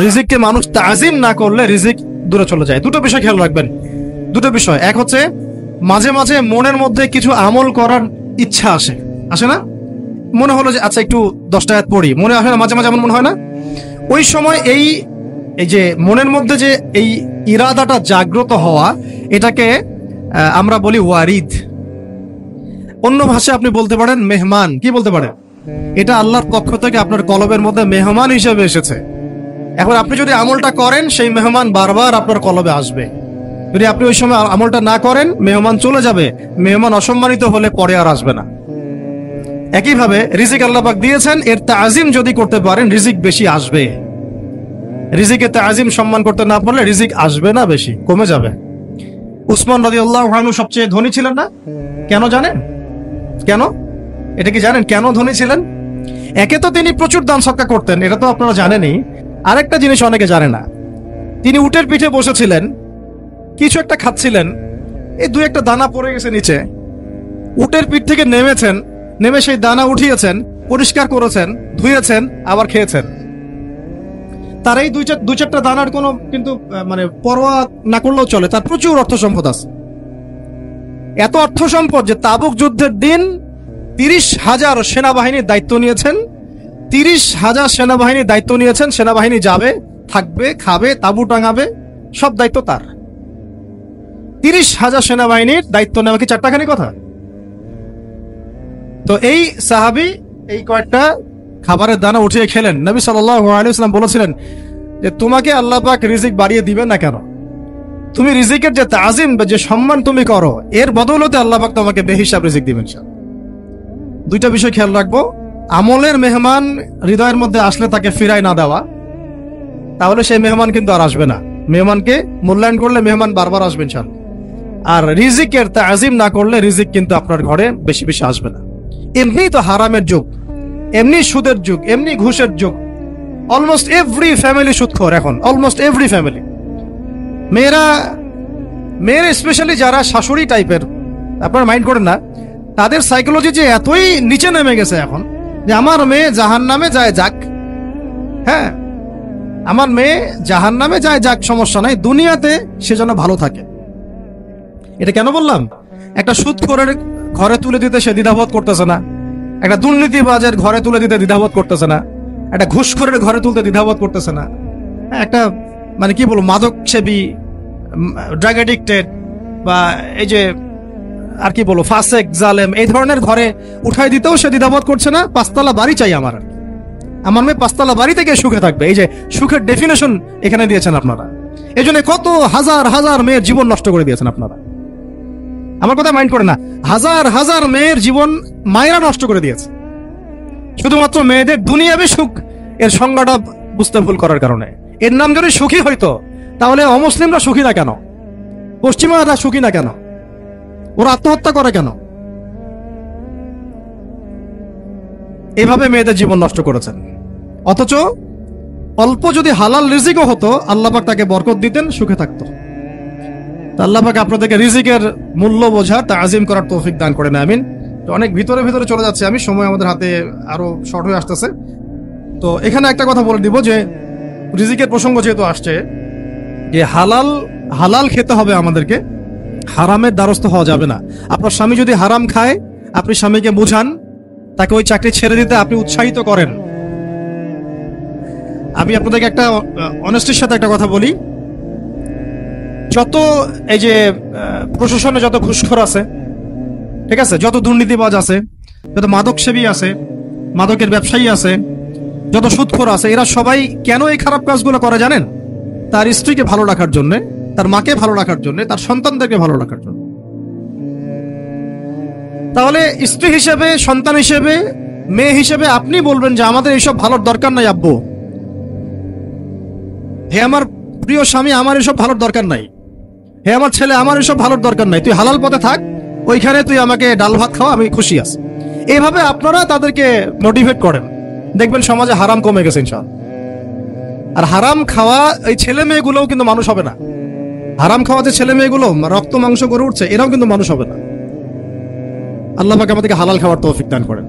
রিজিককে মানুষ তাজিম না করলে রিজিক দূরে চলে যায়। দুটো বিষয় খেয়াল রাখবেন, দুটো বিষয়। এক হচ্ছে মাঝে মাঝে মনের মধ্যে কিছু আমল করার ইচ্ছা আসে না? মনে হলো যে আচ্ছা একটু 10টা আয়াত পড়ি, মনে আসে না? মাঝে মাঝে এমন মনে হয় না? ওই সময় এই যে মনের মধ্যে যে এই ইরাদাটা জাগ্রত হওয়া, এটাকে আমরা বলি ওয়ারিদ। অন্য ভাষায় আপনি বলতে পারেন মেহমান। কি বলতে পারেন? এটা আল্লাহর পক্ষ থেকে আপনার কলবের মধ্যে মেহমান হিসেবে এসেছে। এখন আপনি যদি আমলটা করেন, সেই মেহমান বারবার আপনার কলবে আসবে। যদি আপনি ওই সময় আমলটা না করেন, মেহমান চলে যাবে। মেহমান অসম্মানিত হলে পরে আর আসবে না। একইভাবে রিজিক আল্লাহ পাক দিয়েছেন, এর তাজিম যদি করতে পারেন রিজিক বেশি আসবে। রিজিকের তাজিম সম্মান করতে না পারলে রিজিক আসবে না, বেশি কমে যাবে। উসমান রাদিয়াল্লাহু আনহু সবচেয়ে ধনী ছিলেন না? কেন জানেন? কেন? এটা কি জানেন কেন ধনী ছিলেন? একে তো তিনি প্রচুর দান সদকা করতেন, এটা তো আপনারা জানেনই। আরেকটা জিনিস অনেকে জানে না, তিনি উটের পিঠে বসেছিলেন, কিছু একটা খাচ্ছিলেন, এই 2-1টা দানা পড়ে গেছে নিচে। উটের পিঠ থেকে নেমেছেন, নেমে সেই দানা উঠিয়েছেন, পরিষ্কার করেছেন, ধুয়েছেন, আবার খেয়েছেন। তার এই 2-4টা দানার কোনো কিন্তু মানে পরোয়া না করলেও চলে। তার প্রচুর অর্থ সম্পদ আছে, এত অর্থ সম্পদ যে তাবুক যুদ্ধের দিন 30,000 সেনাবাহিনীর দায়িত্ব নিয়েছেন। 30,000 সেনাবাহিনীর দায়িত্ব নিয়েছেন। সেনাবাহিনী যাবে, থাকবে, খাবে, তাবু টাঙাবে, সব দায়িত্ব তার। 30,000 সেনাবাহিনীর দায়িত্ব নেওয়া কি চারটাখানি কথা? তো এই সাহাবী এই কয়েকটা খাবারের দানা উঠিয়ে খেলেন। নবী সাল্লাল্লাহু আলাইহি ওয়াসাল্লাম বলেছিলেন যে তোমাকে আল্লাহ পাক রিজিক বাড়িয়ে দিবেন না কেন? তুমি রিজিকের যে তাজিম বা যে সম্মান তুমি করো, এর বদৌলতে আল্লাহ পাক তোমাকে বেহিসাব রিজিক দিবেন। দুইটা বিষয় খেয়াল রাখবো। আমলের মেহমান হৃদয়ের মধ্যে আসলে তাকে ফিরায় না দেওয়া, তাহলে সেই মেহমান কিন্তু আর আসবে না। মেহমানকে মূল্যায়ন করলে মেহমান বারবার আসবে ইনশাআল্লাহ। আর রিজিকের তাজিম না করলে রিজিক কিন্তু আপনার ঘরে বেশি বেশি আসবে না। এমনি তো হারামের যুগ, এমনি সুদের যুগ, এমনি ঘুষের যুগ। অলমোস্ট এভরি ফ্যামিলি সুদখোর এখন, অলমোস্ট এভরি ফ্যামিলি। মেয়েরা স্পেশালি যারা শাশুড়ি টাইপের, আপনারা মাইন্ড করেন না, তাদের সাইকোলজি যে এতই নিচে নেমে গেছে এখন যে আমার মেয়ে জাহান্নামে যায় যাক। হ্যাঁ, আমার মেয়ে জাহান্নামে যায় যাক, সমস্যা নাই, দুনিয়াতে সে যেন ভালো থাকে। এটা কেন বললাম? একটা সুদখোরের ঘরে তুলে দিতে সে দ্বিধাবোধ করতেছে না, একটা দুর্নীতিবাজের ঘরে তুলে দিতে দ্বিধাবোধ করতেছে না, একটা ঘুষখোরের ঘরে তুলতে দ্বিধাবোধ করতেছে না, একটা মানে কি বলবো মাদক সেবী, ড্রাগ এডিক্টেড বা এই যে আর কি বলবো ফাসেক, জালেম, এই ধরনের ঘরে উঠাই দিতেও সে দ্বিধাবোধ করছে না। 5তলা বাড়ি চাই আমার মেয়ে 5তলা বাড়ি থেকে সুখে থাকবে। এই যে সুখের ডেফিনেশন এখানে দিয়েছেন আপনারা। এই জন্য কত হাজার হাজার মেয়ের জীবন নষ্ট করে দিয়েছেন আপনারা। আমার কথা মাইন্ড করে না, হাজার হাজার মেয়ের জীবন মায়েরা নষ্ট করে দিয়েছে শুধুমাত্র মেয়েদের দুনিয়াবি সুখ এর সংজ্ঞাটা বুঝতে ভুল করার কারণে। এর নাম যদি সুখী হইতো, তাহলে অমুসলিমরা সুখী না কেন? পশ্চিমারা সুখী না কেন? ওরা আত্মহত্যা করে কেন? এভাবে মেয়েদের জীবন নষ্ট করেছেন। অথচ অল্প যদি হালাল রিজিকও হতো, আল্লাহ পাক তাকে বরকত দিতেন, সুখে থাকতো। আল্লাহ পাক আপনাদেরকে রিজিকের মূল্য বোঝার, তাজিম করার তৌফিক দান করেন, আমিন। তো অনেক ভিতরে চলে যাচ্ছে আমি, সময় আমাদের হাতে আরো শর্ট হয়ে আসতেছে। তো এখানে একটা কথা বলে দিব যে রিজিকের প্রসঙ্গ যেহেতু আসছে, যে হালাল খেতে হবে আমাদেরকে, হারামের দ্বারস্থ হওয়া যাবে না। আপনার স্বামী যদি হারাম খায়, আপনি স্বামীকে বুঝান, তাকে ওই চাকরি ছেড়ে দিতে আপনি উৎসাহিত করেন। আমি আপনাদেরকে একটা অনেস্টির সাথে একটা কথা বলি, যত এই যে প্রশাসনে যত ঘুষখোর আছে, ঠিক আছে, যত দুর্নীতিবাজ আছে, যত মাদক সেবী আছে, মাদকের ব্যবসায়ী আছে, যত সুদখোর আছে, এরা সবাই কেন এই খারাপ কাজগুলো করে জানেন? তার স্ত্রীকে ভালো রাখার জন্য, তার মাকে ভালো রাখার জন্য, তার সন্তানদেরকে ভালো রাখার জন্য। তাহলে স্ত্রী হিসেবে, সন্তান হিসেবে, মেয়ে হিসেবে আপনি বলবেন যে আমাদের এইসব ভালোর দরকার নাই আব্বু, হে আমার প্রিয় স্বামী, আমার এসব ভালোর দরকার নাই, হে আমার ছেলে, আমার এসব ভালোর দরকার নাই, তুই হালাল পথে থাক, ওইখানে তুই আমাকে ডাল ভাত খাওয়া, আমি খুশি আছি। এইভাবে আপনারা তাদেরকে মোটিভেট করেন, দেখবেন সমাজে হারাম কমে গেছে ইনশাআল্লাহ। আর হারাম খাওয়া এই ছেলে মেয়েগুলোও কিন্তু মানুষ হবে না। হারাম খাওয়া যে ছেলে মেয়েগুলো রক্ত মাংস করে উঠছে, এরাও কিন্তু মানুষ হবে না। আল্লাহ পাক আমাদেরকে হালাল খাওয়ার তৌফিক দান করেন,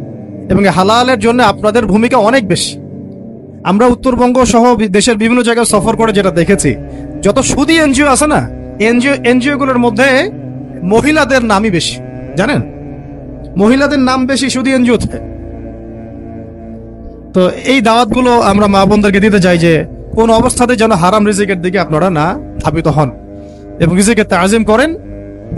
এবং হালালের জন্য আপনাদের ভূমিকা অনেক বেশি। আমরা উত্তরবঙ্গ সহ দেশের বিভিন্ন জায়গায় সফর করে যেটা দেখেছি, যত সুদী এনজিও আছে না, এনজিও গুলোর মধ্যে মহিলাদের নামই বেশি, জানেন? মহিলাদের নাম বেশি সুদী এনজিওতে। তো এই দাওয়াতগুলো আমরা মা বোনদেরকে দিতে চাই যে কোন অবস্থাতে যেন হারাম রিজিকের দিকে আপনারা না ধাবিত হন এবং রিজিকের তাজিম করেন,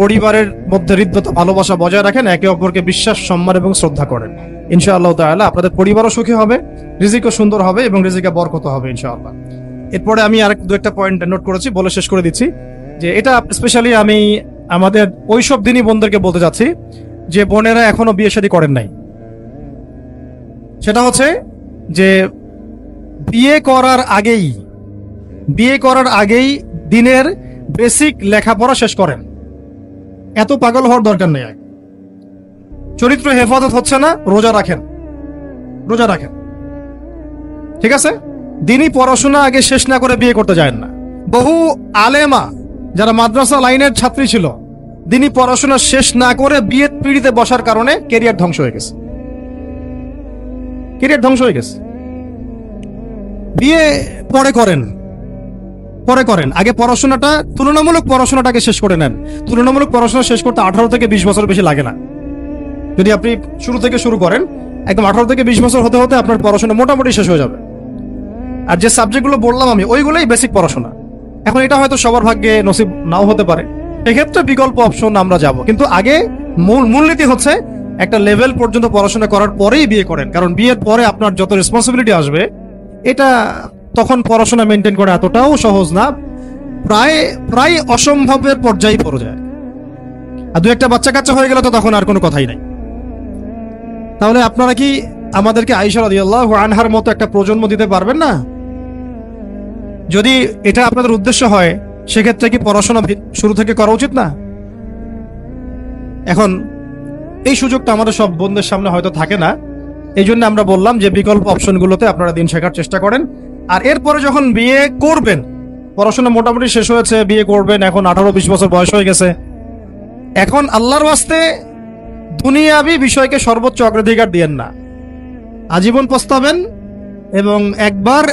পরিবারের মধ্যে হৃদ্যতা ভালোবাসা বজায় রাখেন, একে অপরকে বিশ্বাস, সম্মান এবং শ্রদ্ধা করেন। ইনশাআল্লাহ তাআলা আপনাদের পরিবারও সুখী হবে, রিজিকও সুন্দর হবে এবং রিজিকে বরকত হবে ইনশাআল্লাহ। এরপরে আমি আর দু একটা পয়েন্ট নোট করেছি, বলে শেষ করে দিচ্ছি যে এটা স্পেশালি আমি আমাদের ওইসব দিনই বোনদেরকে বলতে চাচ্ছি যে বোনেরা এখনো বিয়ে শাদী করেন নাই। সেটা হচ্ছে যে বিয়ে করার আগেই দিনের বেসিক লেখাপড়া শেষ করেন। এত পাগল হওয়ার দরকার নেই। চরিত্র হেফাজত হচ্ছে না, রোজা রাখেন, ঠিক আছে? দিনই পড়াশোনা আগে শেষ না করে বিয়ে করতে যায় না। বহু আলেমা যারা মাদ্রাসা লাইনের ছাত্রী ছিল, দিনই পড়াশোনা শেষ না করে বিয়ের পিড়িতে বসার কারণে ক্যারিয়ার ধ্বংস হয়ে গেছে। বিয়ে পরে করেন, আগে তুলনামূলক পড়াশোনাটাকে শেষ করে নেন। তুলনামূলক পড়াশোনা শেষ করতে 18 থেকে 20 বছর বেশি লাগে না। যদি আপনি শুরু করেন, একদম 18 থেকে 20 বছর হতে হতে আপনার পড়াশোনা মোটামুটি শেষ হয়ে যাবে। আর যে সাবজেক্টগুলো বললাম আমি, ওইগুলোই বেসিক পড়াশোনা। এখন এটা হয়তো সবার ভাগ্যে নসিব নাও হতে পারে, এক্ষেত্রে বিকল্প অপশন আমরা যাব। কিন্তু আগে মূলনীতি হচ্ছে একটা লেভেল পর্যন্ত পড়াশোনা করার পরেই বিয়ে করেন, কারণ বিয়ের পরে আপনার যত রেসপন্সিবিলিটি আসবে, এটা তখন পড়াশোনা মেনটেন করা এতটাও সহজ না, প্রায় অসম্ভবের পর্যায়ে পড়ে যায়। আর দু একটা বাচ্চা কাচ্চা হয়ে গেলে তো তখন আর কোনো কথাই নাই। তাহলে আপনারা কি আমাদেরকে আয়েশা রাদিয়াল্লাহু আনহার মতো একটা প্রজন্ম দিতে পারবেন না? যদি এটা আপনাদের উদ্দেশ্য হয়, সেক্ষেত্রে কি পড়াশোনা শুরু থেকে করা উচিত না? এখন এই সুযোগটা আমাদের সব বন্ধুদের সামনে হয়তো থাকে না, এই জন্য আমরা বললাম যে বিকল্প অপশনগুলোতে আপনারা দিন শেখার চেষ্টা করেন। আর এরপরে যখন বিয়ে করবেন, পড়াশোনা মোটামুটি শেষ হয়েছে, বিয়ে করবেন, এখন 18-20 বছর বয়স হয়ে গেছে, এখন আল্লাহর ওয়াস্তে দুনিয়াবি বিষয়কে সর্বোচ্চ অগ্রাধিকার দিয়েন না। আজীবন পস্তাবেন, এবং একবার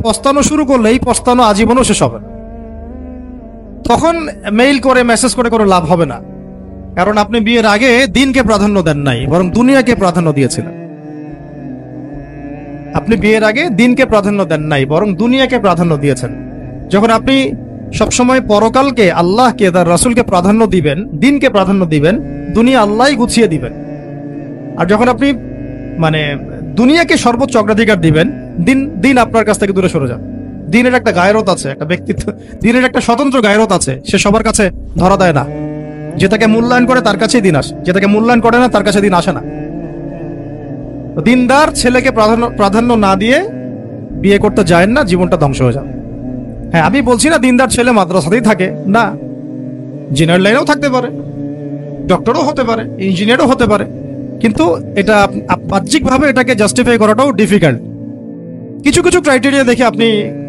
পস্তানো শুরু করলে এই পস্তানো আজীবনও শেষ হবে না। তখন মেইল করে মেসেজ করে কোনো লাভ হবে না, কারণ আপনি বিয়ের আগে দিনকে প্রাধান্য দেন নাই, বরং দুনিয়াকে প্রাধান্য দিয়েছিলেন। আপনি বিয়ের আগে দিনকে প্রাধান্য দেন নাই, বরং দুনিয়াকে প্রাধান্য দিয়েছেন। যখন আপনি সবসময় পরকালকে, আল্লাহকে, তার রাসূলকে প্রাধান্য দিবেন, দিনকে প্রাধান্য দিবেন, দুনিয়া আল্লাহই গুছিয়ে দিবেন। আর যখন আপনি দুনিয়াকে সর্বোচ্চ অগ্রাধিকার দিবেন, দিন আপনার কাছ থেকে দূরে সরে যাবে। দিনের একটা গায়রত আছে, একটা ব্যক্তিত্ব, দিনের একটা স্বতন্ত্র গায়রত আছে, সে সবার কাছে ধরা দেয় না। যেটাকে মূল্যায়ন করে তার কাছেই দিন আসে, যেটাকে মূল্যায়ন করে না তার কাছে দিন আসে না। দিনদার ছেলেকে প্রাধান্য না দিয়ে বিয়ে করতে যায় না, জীবনটা ধ্বংস হয়ে যাবে। হ্যাঁ, আমি বলছি না দিনদার ছেলে মাদ্রাসাতেই থাকে, না, ইঞ্জিনিয়ার লাইনেও থাকতে পারে, ডক্টরও হতে পারে, ইঞ্জিনিয়ারও হতে পারে, কিন্তু এটা বাহ্যিকভাবে এটাকে জাস্টিফাই করাটাও ডিফিকাল্ট। কিছু ক্রাইটেরিয়া দেখে আপনি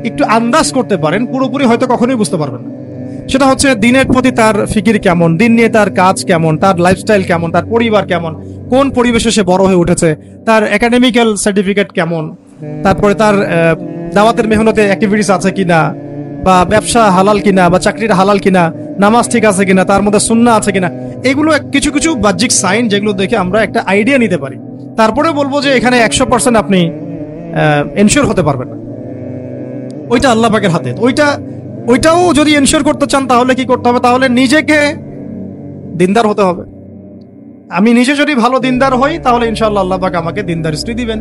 একটু আন্দাজ করতে পারেন, পুরোপুরি হয়তো কখনোই বুঝতে পারবেন না। সেটা হচ্ছে দিনের প্রতি তার ফিকির কেমন, দিন নিয়ে তার কাজ কেমন, তার লাইফস্টাইল কেমন, তার পরিবার কেমন, কোন পরিবেশে সে বড় হয়ে উঠেছে, তার একাডেমিক্যাল সার্টিফিকেট কেমন, তারপরে তার দাওয়াতের মেহনতে অ্যাক্টিভিটিস আছে কিনা, বা ব্যবসা হালাল কিনা, বা চাকরিটা হালাল কিনা, নামাজ ঠিক আছে কিনা, তার মধ্যে সুন্নাহ আছে কিনা। এগুলো কিছু বাহ্যিক সাইন, যেগুলো দেখে আমরা একটা আইডিয়া নিতে পারি। তারপরে বলবো যে এখানে 100% আপনি এনশিওর হতে পারবেন না, ওইটা আল্লাহ পাকের হাতে। ওইটাও যদি এনশিওর করতে চান, তাহলে কি করতে হবে? তাহলে নিজেকে দিনদার হতে হবে। আমি নিজে যদি ভালো দিনদার হই, তাহলে ইনশাআল্লাহ আল্লাহ পাক আমাকে দিনদার স্ত্রী দিবেন।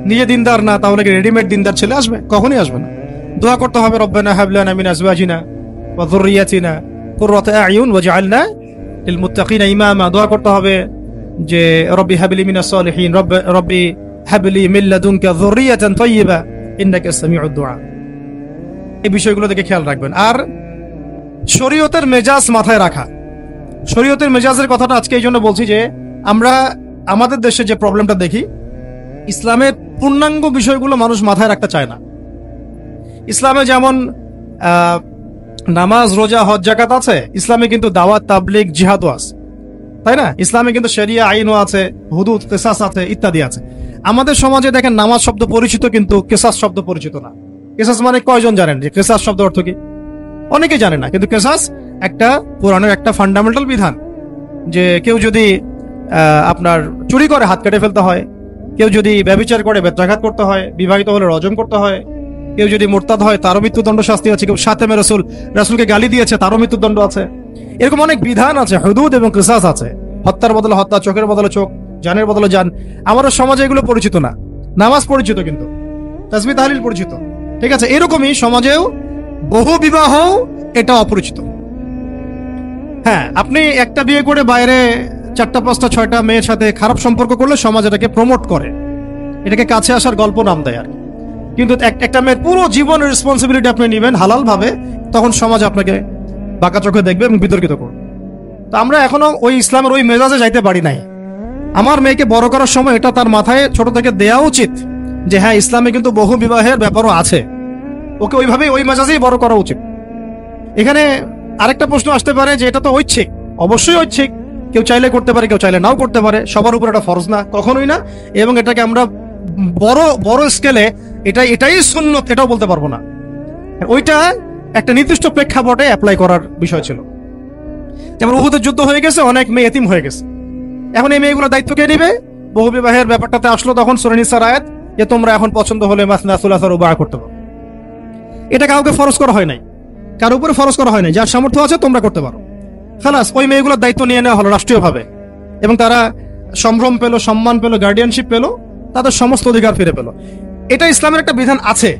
নিজে দিনদার না, তাহলে কি রেডিমেড দিনদার ছেলে আসবে? কখনোই আসবে না। দোয়া করতে হবে, রব্বানা হাব লানা মিন আজওয়াজিনা ওয়া যুররিয়াতিনা কুররাতা আ'য়ুন ওয়াজআলনা লিল মুত্তাকিনা ইমামা। দোয়া করতে হবে যে রব্বি হাবলি মিনাস সালিহিন, রব্বি হাবলি মিন লাদুনকা যুররিয়াতান তাইয়্যিবা ইন্নাকা সামিউদ দুআ। এই বিষয়গুলো দেখে খেয়াল রাখবেন। আর শরীয়তের মেজাজ মাথায় রাখা, শরীয়তের মেজাজের কথাটা আজকে এই জন্য বলছি যে আমরা আমাদের দেশে যে প্রবলেমটা দেখি, ইসলামের পূর্ণাঙ্গ বিষয়গুলো মানুষ মাথায় রাখতে চায় না। ইসলামে যেমন নামাজ, রোজা, হজ, যাকাত আছে, ইসলামে কিন্তু দাওয়াত, তাবলীগ, জিহাদও আছে, তাই না? ইসলামে কিন্তু শরিয়া আইনও আছে, হুদুদ, কিসাস আছে, ইত্যাদি আছে। আমাদের সমাজে দেখেন নামাজ শব্দ পরিচিত, কিন্তু কেসাস শব্দ পরিচিত না। কেসাস মানে কয়জন জানেন যে কেসাস শব্দ অর্থ কি? অনেকে জানে না, কিন্তু কেসাস একটা কোরআনের একটা ফান্ডামেন্টাল বিধান, যে কেউ যদি আপনার চুরি করে হাত কেটে ফেলতে হয়, কেউ যদি ব্যভিচার করে বেত্রাঘাত করতে হয়, বিবাহিত হলে রজম করতে হয়, কেউ যদি মুরতাদ হয় তারও মৃত্যুদণ্ড শাস্তি আছে, কেউ শাতেমে রাসূলকে গালি দিয়েছে তারও মৃত্যুদণ্ড আছে। এরকম অনেক বিধান আছে, হুদুদ এবং কিসাস আছে। হত্যার বদলে হত্যা, চোখের বদলে চোখ, জানের বদলে জান। আমাদের সমাজে এগুলো পরিচিত না। নামাজ পরিচিত কিন্তু, তাসবিহ তাহলিল পরিচিত, ঠিক আছে। এরকমই সমাজেও বহু বিবাহ এটা অপরিচিত। হ্যাঁ, আপনি একটা বিয়ে করে বাইরে 4টা 5টা 6টা মেয়ের সাথে খারাপ সম্পর্ক করলে সমাজ এটাকে প্রমোট করে, এটাকে কাছে আসার গল্প নাম দেয় আর কি। কিন্তু একটা মেয়ের পুরো জীবনের রেসপন্সিবিলিটি আপনি নেবেন হালাল ভাবে, তখন সমাজ আপনাকে বাঁকা চোখে দেখবে এবং বিতর্কিত করবে। তো আমরা এখনো ওই ইসলামের ওই মেজাজে যাইতে পারি নাই। আমার মেয়েকে বড় করার সময় এটা তার মাথায় ছোট থেকে দেওয়া উচিত যে হ্যাঁ, ইসলামে কিন্তু বহু বিবাহের ব্যাপারও আছে, ওকে ওইভাবেই ওই মেজাজেই বড় করা উচিত। এখানে আরেকটা প্রশ্ন আসতে পারে যে এটা তো ঐচ্ছিক। অবশ্যই ঐচ্ছিক, কেউ চাইলে করতে পারে, কেউ চাইলে নাও করতে পারে, সবার উপর এটা ফরজ না, কখনোই না। এবং এটাকে আমরা বড় বড় স্কেলে এটাই সুন্নত এটাও বলতে পারবো না। ওইটা একটা নির্দিষ্ট প্রেক্ষাপটে অ্যাপ্লাই করার বিষয় ছিল। যেমন উহুদের যুদ্ধ হয়ে গেছে, অনেক মেয়ে এতিম হয়ে গেছে, এখন এই মেয়েগুলো দায়িত্ব কে নিবে? বহু বিবাহের ব্যাপারটাতে আসলো তখন সূরা নিসার আয়াত যে তোমরা এখন পছন্দ হলে মাসনা সুলাসা রুবা করতে পারো। এটা কাউকে ফরজ করা হয় নাই, কারোর উপরে ফরজ করা হয় নাই। যার সামর্থ্য আছে তোমরা করতে পারো, খালাস। ওই মেয়েগুলোর দায়িত্ব নিয়ে নেওয়া হলো রাষ্ট্রীয়ভাবে, এবং তারা সম্ভ্রম পেল, সম্মান পেল, গার্ডিয়ানশিপ পেল, তাদের সমস্ত অধিকার ফিরে পেল। এটা ইসলামের একটা বিধান আছে।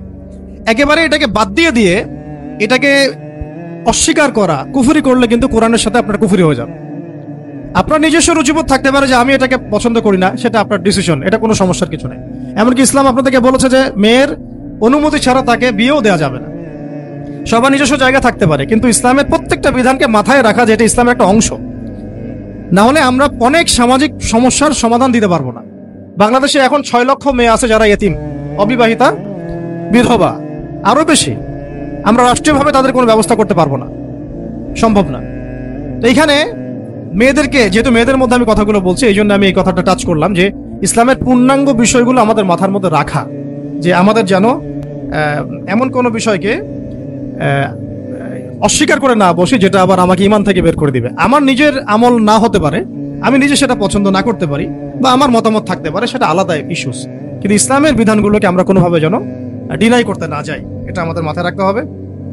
একেবারে এটাকে বাদ দিয়ে এটাকে অস্বীকার করা, কুফরি করলে কিন্তু কোরআনের সাথে আপনার কুফরি হয়ে যাবে। আপনার নিজস্ব রুচিবোধ থাকতে পারে যে আমি এটাকে পছন্দ করি না, সেটা আপনার ডিসিশন, এটা কোনো সমস্যার কিছু নেই। এমনকি ইসলাম আপনাদেরকে বলেছে যে মেয়ের অনুমতি ছাড়া তাকে বিয়েও দেওয়া যাবে না। সবার নিজস্ব জায়গা থাকতে পারে, কিন্তু ইসলামের প্রত্যেকটা বিধানকে মাথায় রাখা যে এটা ইসলামের একটা অংশ। না হলে আমরা অনেক সামাজিক সমস্যার সমাধান দিতে পারবো না। বাংলাদেশে এখন 6 লক্ষ মেয়ে আছে যারা এতিম, অবিবাহিতা, বিধবা, আরো বেশি। আমরা রাষ্ট্রীয়ভাবে তাদের কোনো ব্যবস্থা করতে পারবো না, সম্ভব না। তো এইখানে মেয়েদেরকে, যেহেতু মেয়েদের মধ্যে আমি কথাগুলো বলছি, এই জন্য আমি এই কথাটা টাচ করলাম যে ইসলামের পূর্ণাঙ্গ বিষয়গুলো আমাদের মাথার মধ্যে রাখা, যে আমাদের যেন এমন কোনো বিষয়কে অস্বীকার করে না বসে যেটা আবার আমাকে ঈমান থেকে বের করে দিবে। আমার নিজের আমল না হতে পারে, আমি নিজে সেটা পছন্দ না করতে পারি, বা আমার মতামত থাকতে পারে, সেটা আলাদা ইস্যুস, কিন্তু ইসলামের বিধানগুলোকে আমরা কোনোভাবে যেন ডিনাই করতে না যাই, এটা আমাদের মাথায় রাখতে হবে।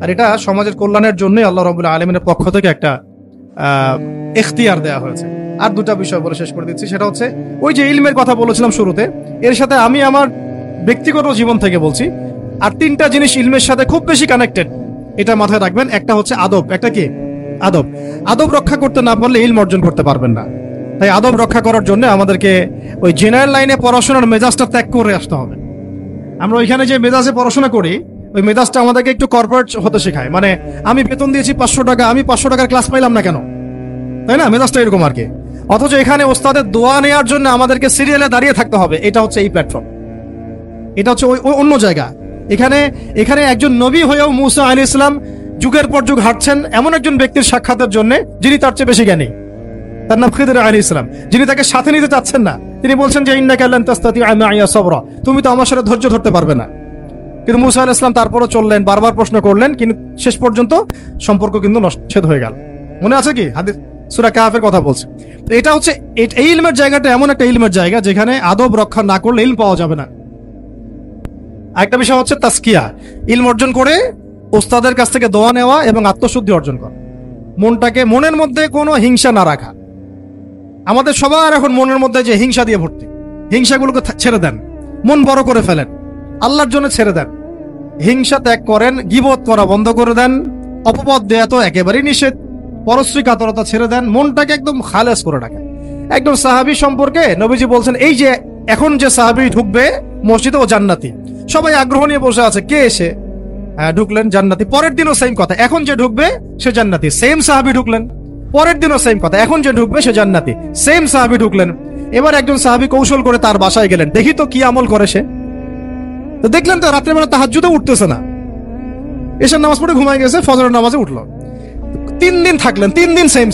আর এটা সমাজের কল্যাণের জন্যই আল্লাহ রাব্বুল আলামিনের পক্ষ থেকে একটা ইখতিয়ার দেওয়া হয়েছে। আর দুটা বিষয় বলে শেষ করে দিচ্ছি, সেটা হচ্ছে ওই যে ইলমের কথা বলেছিলাম শুরুতে, এর সাথে আমি আমার ব্যক্তিগত জীবন থেকে বলছি আর 3টা জিনিস ইলমের সাথে খুব বেশি কানেক্টেড, এটা মাথায় রাখবেন। একটা হচ্ছে আদব। একটা কি? আদব। আদব রক্ষা করতে না পারলে ইলম অর্জন করতে পারবেন না। তাই আদব রক্ষা করার জন্য আমাদেরকে ওই জেনারেল লাইনে পড়াশোনার মেজাজটা ত্যাগ করে আসতে হবে। আমরা ওইখানে যে মেজাজে পড়াশোনা করি, ওই মেজাজটা আমাদেরকে একটু কর্পোরেট হতে শেখায়। মানে আমি বেতন দিয়েছি 500 টাকা, আমি 500 টাকার ক্লাস পাইলাম না কেন, তাই না? মেজাজটা এরকম আর কি। অথচ এখানে ওস্তাদের দোয়া নেওয়ার জন্য আমাদেরকে সিরিয়ালে দাঁড়িয়ে থাকতে হবে। এটা হচ্ছে এই প্ল্যাটফর্ম, এটা হচ্ছে ওই অন্য জায়গা। এখানে একজন নবী হয়েও মুসা আলাইহিস সালাম যুগের পর যুগ হাঁটছেন এমন একজন ব্যক্তির সাক্ষাতের জন্য যিনি তার চেয়ে বেশি জ্ঞানী। তার নাম খিদর আলাইহিস সালাম, যিনি তাকে সাথে নিতে চাচ্ছেন না। তিনি বলছেন যে ইন্নাকা লান তাস্তাতিআ মাইয়া সাবরা, তুমি তো আমার সাথে ধৈর্য ধরতে পারবে না। কিন্তু মুসা আলাইহিস সালাম তারপরও চললেন, বারবার প্রশ্ন করলেন, কিন্তু শেষ পর্যন্ত সম্পর্ক কিন্তু নষ্ট হয়ে গেল। মনে আছে কি হাদিস সূরা কাহফের কথা বলছে। তো এটা হচ্ছে এই ইলমের জায়গাটা এমন একটা ইলমের জায়গা যেখানে আদব রক্ষা না করলে ইলম পাওয়া যাবে না। আরেকটা বিষয় হচ্ছে তাসকিয়া, ইলম অর্জন করে ওস্তাদের কাছ থেকে দোয়া নেওয়া এবং আত্মশুদ্ধি অর্জন করা। মনের মধ্যে কোনো হিংসা না রাখা। আমাদের সবার এখন মনের মধ্যে যে হিংসা দিয়ে ভর্তি, হিংসাগুলোকে ছেড়ে দেন, মন বড় করে ফেলেন, আল্লাহর জন্য ছেড়ে দেন, হিংসা ত্যাগ করেন, গীবত করা বন্ধ করে দেন, অপবাদ দেয়া তো একেবারেই নিষেধ, পরশ্রী কাতরতা ছেড়ে দেন, মনটাকে একদম খালেস করে রাখেন। একদম সাহাবী সম্পর্কে নবীজি বলছেন, এই যে এখন যে সাহাবী ঢুকবে মসজিদে, ও জান্নাতি। সবাই আগ্রহ নিয়ে বসে আছে, কে এসে ঢুকলেন? জান্নাতি। পরের দিনও সেম কথা, এখন যে ঢুকবে সে জান্নাতি। সেম সাহাবী ঢুকলেন, পরের দিনও সেম কথা, এখন যে ঢুকবে সে জান্নাতি। সেম সাহাবী ঢুকলেন। এবার একজন সাহাবী কৌশল করে তার বাসায় গেলেন, দেখি তো কি আমল করে সে। তো দেখলেন তো রাত্রেবেলা তাহাজ্জুদে উঠতেছে না, এশার নামাজ পড়ে ঘুমায় গেছে, ফজরের নামাজে উঠলো। 3 দিন থাকলেন, 3 দিন সেম।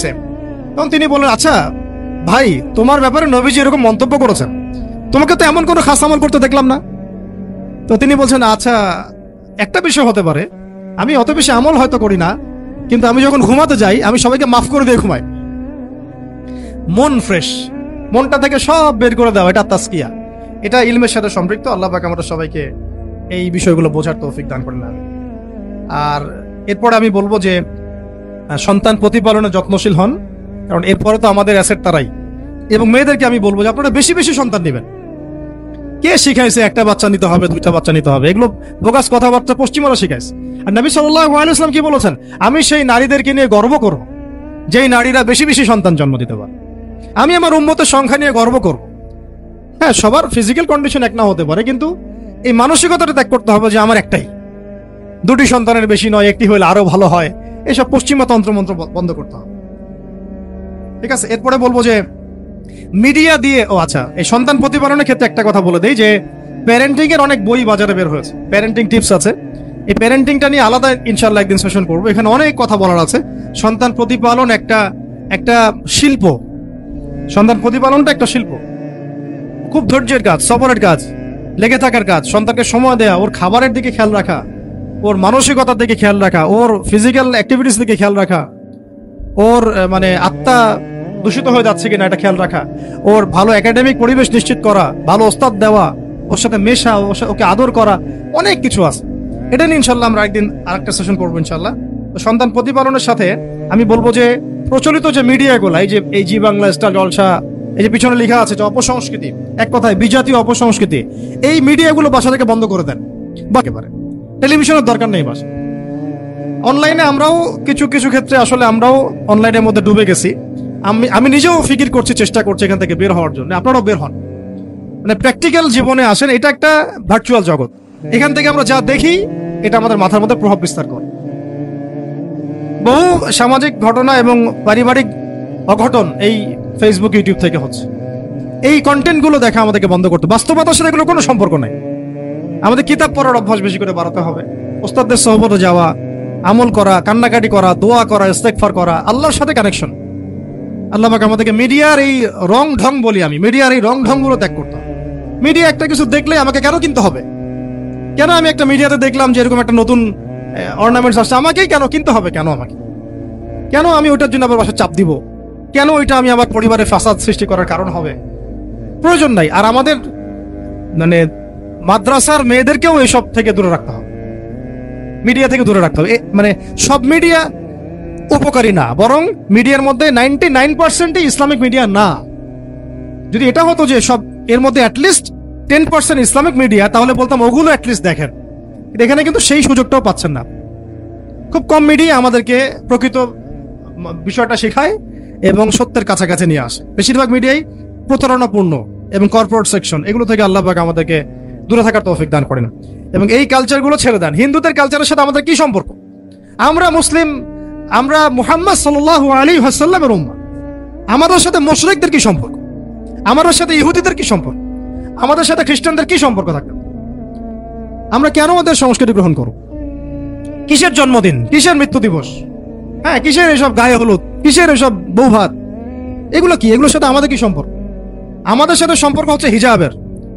তখন তিনি বললেন, আচ্ছা ভাই, তোমার ব্যাপারে নবীজি এরকম মন্তব্য করেছেন, তোমাকে তো এমন কোনো খাস আমল করতে দেখলাম না। তো তিনি বলছেন, আচ্ছা একটা বিষয় হতে পারে, আমি অত বেশি আমল হয়তো করি না, কিন্তু আমি যখন ঘুমাতে যাই আমি সবাইকে মাফ করে দিয়ে ঘুমাই। মন ফ্রেশ, মনটা থেকে সব বের করে দেওয়া, এটা তাসকিয়া, এটা ইলমের সাথে সম্পৃক্ত। আল্লাহ পাক আমাদের সবাইকে এই বিষয়গুলো বোঝার তৌফিক দান করেন। আর এরপরে আমি বলবো যে সন্তান প্রতিপালনে যত্নশীল হন, কারণ এরপরে তো আমাদের অ্যাসেট তারাই। এবং মেয়েদেরকে আমি বলবো যে আপনারা বেশি বেশি সন্তান নেবেন। কে শিখাইছে একটা বাচ্চা নিতে হবে, দুইটা বাচ্চা নিতে হবে? এগুলো বোগাস কথাবার্তা পশ্চিমারা শিখাইছে। আর নবী সাল্লাল্লাহু আলাইহি ওয়াসাল্লাম কি বলেছেন? আমি সেই নারীদেরকে নিয়ে গর্ব করব যেই নারীরা বেশি বেশি সন্তান জন্ম দিতে পারে। আমি আমার উম্মতের সংখ্যা নিয়ে গর্ব করব। হ্যাঁ, সবার ফিজিক্যাল কন্ডিশন এক না হতে পারে, কিন্তু এই মানসিকতাটা ত্যাগ করতে হবে যে আমার একটাই, দুটি সন্তানের বেশি নয়, একটি হলে আরো ভালো হয়। এইসব পশ্চিমা তন্ত্রমন্ত্র বন্ধ করতে হবে। ঠিক আছে, এরপরে বলবো যে মিডিয়া দিয়ে, আচ্ছা, এই সন্তান প্রতিপালনের ক্ষেত্রে একটা কথা বলে দেই যে প্যারেন্টিং এর অনেক বই বাজারে বের হয়েছে, প্যারেন্টিং টিপস আছে। এই প্যারেন্টিংটা নিয়ে আলাদা ইনশাআল্লাহ একদিন সেশন করবো, এখানে অনেক কথা বলার আছে। সন্তান প্রতিপালন একটা শিল্প, সন্তান প্রতিপালনটা একটা শিল্প, খুব ধৈর্যের কাজ, সবরের কাজ, লেগে থাকার কাজ। সন্তানকে সময় দেয়া, ওর খাবারের দিকে খেয়াল রাখা, ওর মানসিকতার দিকে খেয়াল রাখা, ওর ফিজিক্যাল অ্যাক্টিভিটিস দিকে খেয়াল রাখা, ওর মানে আত্মা দূষিত হয়ে যাচ্ছে কিনা এটা খেয়াল রাখা, ওর ভালো একাডেমিক পরিবেশ নিশ্চিত করা, ভালো ওস্তাদ দেওয়া, ওর সাথে মেশা, ওকে আদর করা, অনেক কিছু আছে। এটা নিয়ে ইনশাল্লাহ আমরা একদিন আরেকটা সেশন করবো ইনশাল্লাহ। তো সন্তান প্রতিপালনের সাথে আমি বলবো যে প্রচলিত যে মিডিয়াগুলো, এই জি বাংলা, স্টার জলসা, এই যে পিছনে লেখা আছে যে অপসংস্কৃতি, এক কথায় বিজাতীয় অপসংস্কৃতি, এই মিডিয়াগুলো বাসা থেকে বন্ধ করে দেন। একেবারে টেলিভিশনের দরকার নেই বাসা। অনলাইনে আমরাও কিছু কিছু ক্ষেত্রে আসলে আমরাও অনলাইনের মধ্যে ডুবে গেছি। আমি নিজেও ফিকির করছি, চেষ্টা করছি এখান থেকে বের হওয়ার জন্য। আপনারাও বের হন, মানে প্র্যাকটিক্যাল জীবনে আসেন। এটা একটা ভার্চুয়াল জগৎ, এখান থেকে আমরা যা দেখি এটা আমাদের মাথার মধ্যে প্রভাব বিস্তার করে। বহু সামাজিক ঘটনা এবং পারিবারিক অঘটন এই ফেসবুক, ইউটিউব থেকে হচ্ছে। এই কন্টেন্টগুলো দেখা আমাদেরকে বন্ধ করতে, বাস্তবতার সাথে এগুলো কোনো সম্পর্ক নাই। আমাদের কিতাব পড়ার অভ্যাস বেশি করে বাড়াতে হবে, ওস্তাদদের সহবতে যাওয়া, আমল করা, কান্নাকাটি করা, দোয়া করা, ইস্তেগফার করা, আল্লাহর সাথে কানেকশন। আল্লাহ পাক আমাদেরকে মিডিয়ার এই রং ঢং বলি আমি, মিডিয়ার এই রং ঢংগুলো ত্যাগ করতে হবে। মিডিয়া একটা কিছু দেখলে আমাকে কেন কিনতে হবে? কেন আমি একটা মিডিয়াতে দেখলাম যে এরকম একটা নতুন অর্নামেন্টস আসছে, আমাকেই কেন কিনতে হবে? কেন আমি ওইটার জন্য আবার বাসায় চাপ দিব? কেন ওইটা আমি আমার পরিবারে ফাসাদ সৃষ্টি করার কারণ হবে? প্রয়োজন নাই। আর আমাদের মানে মাদ্রাসার মেয়েদেরকেও এসব থেকে দূরে রাখতে হবে, মিডিয়া থেকে দূরে রাখতে হবে। মানে সব মিডিয়া উপকারী না, বরং মিডিয়ার মধ্যে 99% ইসলামিক মিডিয়া না। যদি এটা হতো যে সব এর মধ্যে অ্যাটলিস্ট 10% ইসলামিক মিডিয়া, তাহলে বলতাম ওগুলো অ্যাটলিস্ট দেখেন। এখানে কিন্তু সেই সুযোগটাও পাচ্ছেন না। খুব কম মিডিয়া আমাদেরকে প্রকৃত বিষয়টা শেখায় এবং সত্যের কাছাকাছি নিয়ে আসে। বেশিরভাগ মিডিয়াই প্রতারণাপূর্ণ এবং কর্পোরেট সেকশন, এগুলো থেকে আল্লাহ পাক আমাদেরকে দূরে থাকার তৌফিক দান করেন। এবং এই কালচারগুলো ছেড়ে দেন। হিন্দুদের কালচারের সাথে আমাদের কি সম্পর্ক? আমরা মুসলিম, আমরা মুহাম্মদ সাল্লাল্লাহু আলাইহি ওয়াসাল্লামের উম্মাহ। আমাদের সাথে মুশরিকদের কি সম্পর্ক? আমাদের সাথে ইহুদিদের কি সম্পর্ক? আমাদের সাথে খ্রিস্টানদের কি সম্পর্ক থাকবে? আমরা কেন ওদের সংস্কৃতি গ্রহণ করব? কিসের জন্মদিন, কিসের মৃত্যু দিবস, হ্যাঁ, কিসের এসব গায়ে হলুদ, কিসের এসব বৌভাত, এগুলো কি? এগুলোর সাথে আমাদের কি সম্পর্ক? আমাদের সাথে সম্পর্ক হচ্ছে হিজাবের,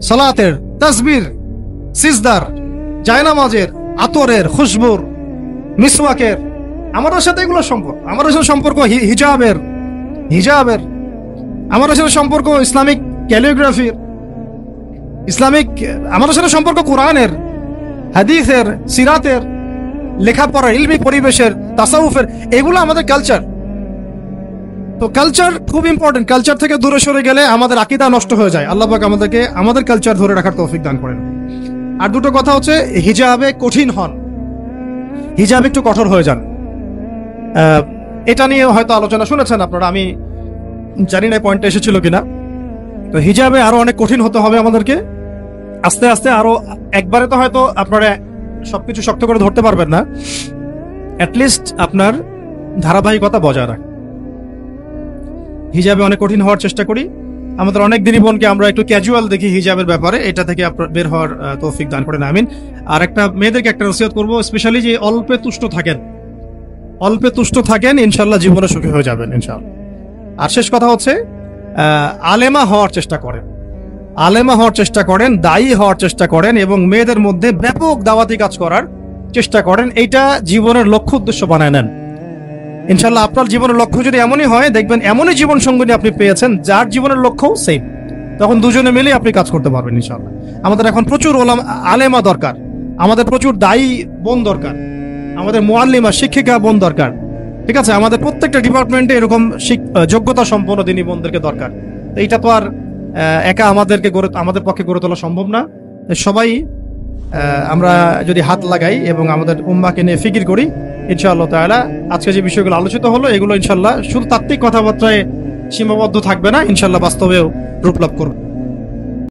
সালাতের, তাসবির, সিজদার, জায়নামাজের, আতরের, খুশবুর, মিসওয়াকের। আমাদের সাথে এগুলো সম্পর্ক। আমাদের সাথে সম্পর্ক হিজাবের। আমাদের সাথে সম্পর্ক ইসলামিক ক্যালিগ্রাফির, ইসলামিক। আমাদের সাথে সম্পর্ক কোরআনের, হাদিসের, সিরাতের, লেখাপড়ার, ইলমি পরিবেশের, তাসাউফের। এগুলো আমাদের কালচার। তো কালচার খুব ইম্পর্টেন্ট। কালচার থেকে দূরে সরে গেলে আমাদের আকীদা নষ্ট হয়ে যায়। আল্লাহ পাক আমাদেরকে আমাদের কালচার ধরে রাখার তৌফিক দান করেন। আর দুটো কথা হচ্ছে, হিজাবে কঠিন হন, হিজাবে একটু কঠোর হয়ে যান। এটা নিয়ে হয়তো আলোচনা শুনেছেন আপনারা, আমি জানি না পয়েন্টটা এসেছিল কিনা। তো হিজাবে আরো অনেক কঠিন হতে হবে আমাদেরকে, আস্তে আস্তে আরো। একবারে তো হয়তো আপনারা সবকিছু শক্ত করে ধরতে পারবেন না, অ্যাটলিস্ট আপনার ধারাবাহিকতা বজায় রাখ। হিজাবে অনেক কঠিন হওয়ার চেষ্টা করি। আমাদের অনেক দিনই বোনকে আমরা একটু ক্যাজুয়াল দেখি হিজাবের ব্যাপারে, এটা থেকে বের হওয়ার তৌফিক দান করেন, আমিন। আর একটা মেয়েদেরকে একটা নসিহত করবো, স্পেশালি যে অল্পে তুষ্ট থাকেন, ইনশাল্লাহ জীবনে সুখী হয়ে যাবেন ইনশাল্লাহ। আর শেষ কথা হচ্ছে, আলেমা হওয়ার চেষ্টা করেন। আলেমা হওয়ার চেষ্টা করেন, দায়ী হওয়ার চেষ্টা করেন এবং মেয়েদের মধ্যে ব্যাপক দাওয়াতি কাজ করার চেষ্টা করেন। এইটা জীবনের লক্ষ্য উদ্দেশ্য বানায় নেন। ইনশাল্লাহ আপনার জীবনের লক্ষ্য যদি এমনই হয়, দেখবেন এমনই জীবন সঙ্গিনী আপনি পেয়েছেন যার জীবনের লক্ষ্যও সেম। তখন দুজনে মিলে আপনি কাজ করতে পারবেন ইনশাল্লাহ। আমাদের এখন প্রচুর আলেমা দরকার, আমাদের প্রচুর দায়ী বোন দরকার, আমাদের মুআল্লিমা শিক্ষিকা বোন দরকার। ঠিক আছে, আমাদের প্রত্যেকটা ডিপার্টমেন্টে এরকম যোগ্যতা সম্পন্ন দিনী বোনদেরকে দরকার। তো এইটা তো আর একা আমাদের পক্ষে গড়ে তোলা সম্ভব না। সবাই আমরা যদি হাত লাগাই এবং আমাদের উম্মাকে নিয়ে ফিকির করি, ইনশাআল্লাহ তাআলা আজকে যে বিষয়গুলো আলোচিত হলো এগুলো ইনশাআল্লাহ শুধু তাত্ত্বিক কথাবার্তায় সীমাবদ্ধ থাকবে না, ইনশাআল্লাহ বাস্তবেও রূপ লাভ করবে।